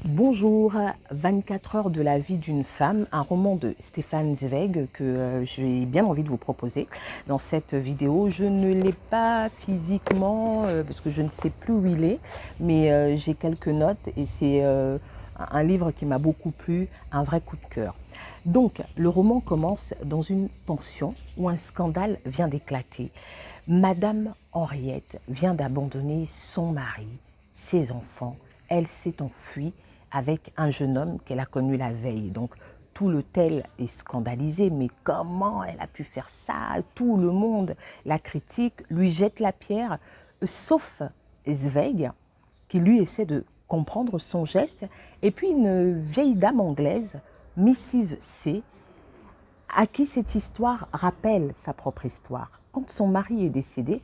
Bonjour, 24 heures de la vie d'une femme, un roman de Stefan Zweig que j'ai bien envie de vous proposer dans cette vidéo. Je ne l'ai pas physiquement parce que je ne sais plus où il est, mais j'ai quelques notes et c'est un livre qui m'a beaucoup plu, un vrai coup de cœur. Donc, le roman commence dans une pension où un scandale vient d'éclater. Madame Henriette vient d'abandonner son mari, ses enfants. Elle s'est enfuie avec un jeune homme qu'elle a connu la veille. Donc, tout l'hôtel est scandalisé. Mais comment elle a pu faire ça? Tout le monde la critique, lui jette la pierre, sauf Zweig, qui lui essaie de comprendre son geste. Et puis, une vieille dame anglaise, Mrs. C., à qui cette histoire rappelle sa propre histoire. Quand son mari est décédé,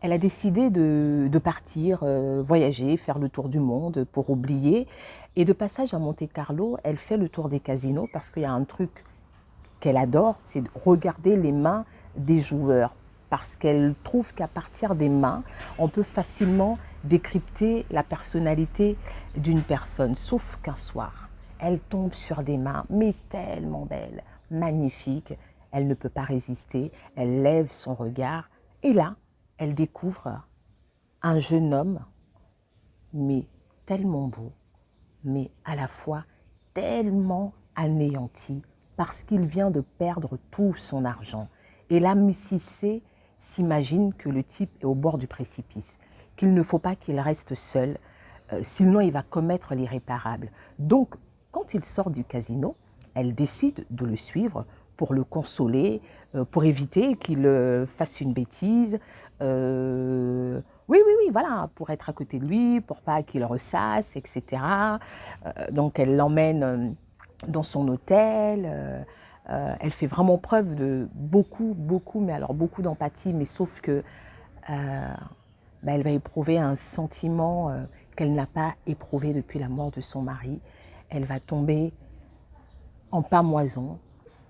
elle a décidé de partir, voyager, faire le tour du monde pour oublier. Et de passage à Monte-Carlo, elle fait le tour des casinos parce qu'il y a un truc qu'elle adore, c'est de regarder les mains des joueurs. Parce qu'elle trouve qu'à partir des mains, on peut facilement décrypter la personnalité d'une personne. Sauf qu'un soir, elle tombe sur des mains, mais tellement belles, magnifiques. Elle ne peut pas résister, elle lève son regard et là, elle découvre un jeune homme, mais tellement beau, mais à la fois tellement anéanti parce qu'il vient de perdre tout son argent. Et là, Mrs. C s'imagine que le type est au bord du précipice, qu'il ne faut pas qu'il reste seul, sinon il va commettre l'irréparable. Donc, quand il sort du casino, elle décide de le suivre pour le consoler, pour éviter qu'il fasse une bêtise. Oui, voilà, pour être à côté de lui, pour pas qu'il ressasse, etc. Donc elle l'emmène dans son hôtel. Elle fait vraiment preuve de beaucoup, mais alors beaucoup d'empathie, mais sauf que elle va éprouver un sentiment qu'elle n'a pas éprouvé depuis la mort de son mari. Elle va tomber en pamoison.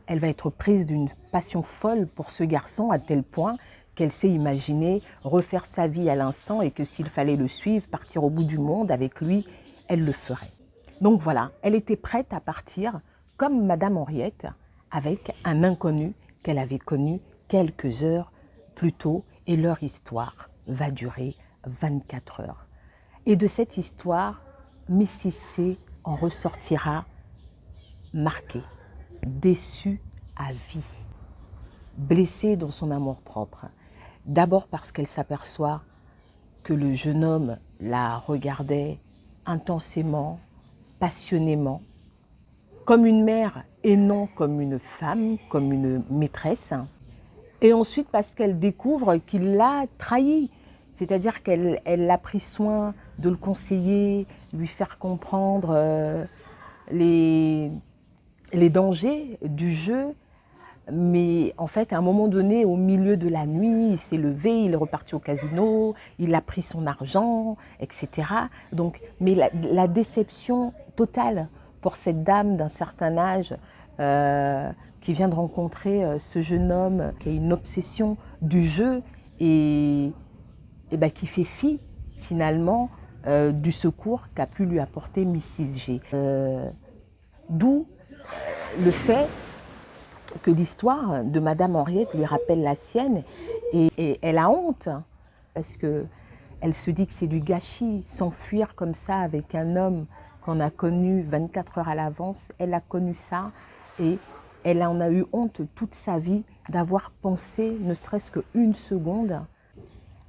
Elle va être prise d'une passion folle pour ce garçon à tel point qu'elle s'est imaginé refaire sa vie à l'instant et que s'il fallait le suivre, partir au bout du monde avec lui, elle le ferait. Donc voilà, elle était prête à partir comme Madame Henriette avec un inconnu qu'elle avait connu quelques heures plus tôt et leur histoire va durer 24 heures. Et de cette histoire, Mrs. C en ressortira marquée, déçue à vie, blessée dans son amour-propre. D'abord parce qu'elle s'aperçoit que le jeune homme la regardait intensément, passionnément, comme une mère et non comme une femme, comme une maîtresse. Et ensuite parce qu'elle découvre qu'il l'a trahi, c'est-à-dire qu'elle a pris soin de le conseiller, lui faire comprendre les dangers du jeu. Mais en fait, à un moment donné, au milieu de la nuit, il s'est levé, il est reparti au casino, il a pris son argent, etc. Donc, mais la déception totale pour cette dame d'un certain âge qui vient de rencontrer ce jeune homme qui a une obsession du jeu et qui fait fi finalement du secours qu'a pu lui apporter Mrs. G. D'où le fait que l'histoire de Madame Henriette lui rappelle la sienne et elle a honte parce qu'elle se dit que c'est du gâchis, s'enfuir comme ça avec un homme qu'on a connu 24 heures à l'avance. Elle a connu ça et elle en a eu honte toute sa vie d'avoir pensé, ne serait-ce qu'une seconde,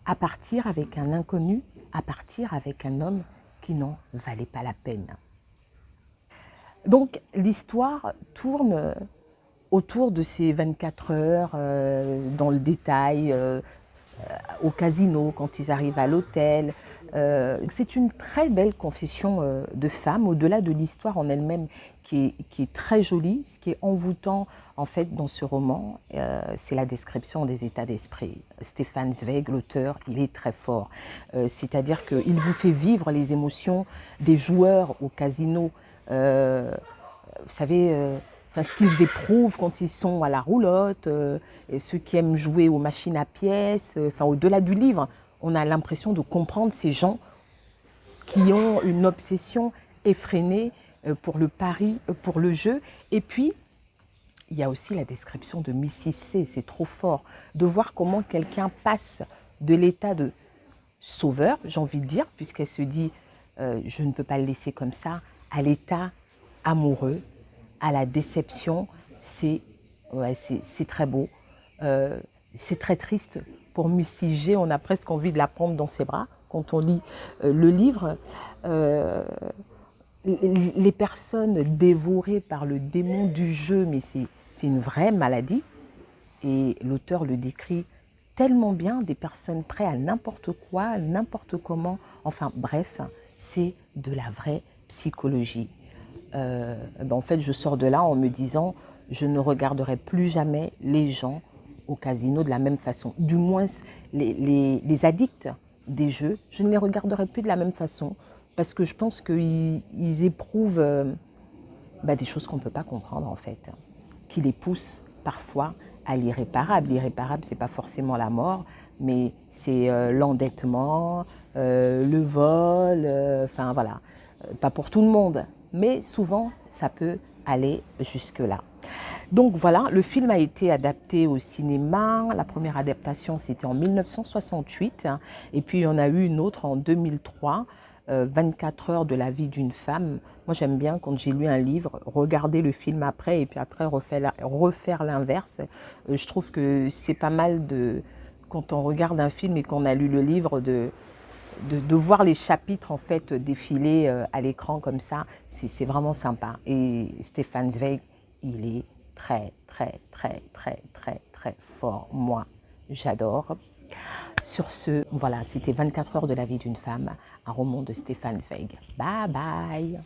à partir avec un inconnu, à partir avec un homme qui n'en valait pas la peine. Donc l'histoire tourne autour de ces 24 heures, dans le détail, au casino, quand ils arrivent à l'hôtel. C'est une très belle confession de femme, au-delà de l'histoire en elle-même qui est très jolie. Ce qui est envoûtant en fait dans ce roman, c'est la description des états d'esprit. Stefan Zweig, l'auteur, il est très fort. C'est-à-dire qu'il vous fait vivre les émotions des joueurs au casino. Vous savez, ce qu'ils éprouvent quand ils sont à la roulotte, et ceux qui aiment jouer aux machines à pièces, au-delà du livre, on a l'impression de comprendre ces gens qui ont une obsession effréné pour le pari, pour le jeu. Et puis, il y a aussi la description de Missy C, c'est trop fort, de voir comment quelqu'un passe de l'état de sauveur, j'ai envie de dire, puisqu'elle se dit je ne peux pas le laisser comme ça, à l'état amoureux, à la déception. C'est ouais, c'est très beau. C'est très triste pour Missy G, on a presque envie de la prendre dans ses bras quand on lit le livre. Euh, les personnes dévorées par le démon du jeu, mais c'est une vraie maladie. Et l'auteur le décrit tellement bien, des personnes prêtes à n'importe quoi, n'importe comment. Enfin bref, c'est de la vraie psychologie. En fait, je sors de là en me disant, je ne regarderai plus jamais les gens au casino de la même façon. Du moins, les addicts des jeux, je ne les regarderai plus de la même façon parce que je pense qu'ils éprouvent des choses qu'on ne peut pas comprendre en fait, qui les poussent parfois à l'irréparable. L'irréparable, ce n'est pas forcément la mort, mais c'est l'endettement, le vol, enfin voilà, pas pour tout le monde, mais souvent ça peut aller jusque-là. Donc voilà, le film a été adapté au cinéma. La première adaptation, c'était en 1968. Et puis, il y en a eu une autre en 2003, 24 heures de la vie d'une femme. Moi, j'aime bien, quand j'ai lu un livre, regarder le film après et puis après refaire l'inverse. Je trouve que c'est pas mal quand on regarde un film et qu'on a lu le livre, de voir les chapitres en fait défiler à l'écran comme ça. C'est vraiment sympa. Et Stefan Zweig, il est très, très, très, très, très, très fort. Moi, j'adore. Sur ce, voilà, c'était 24 heures de la vie d'une femme, un roman de Stefan Zweig. Bye bye.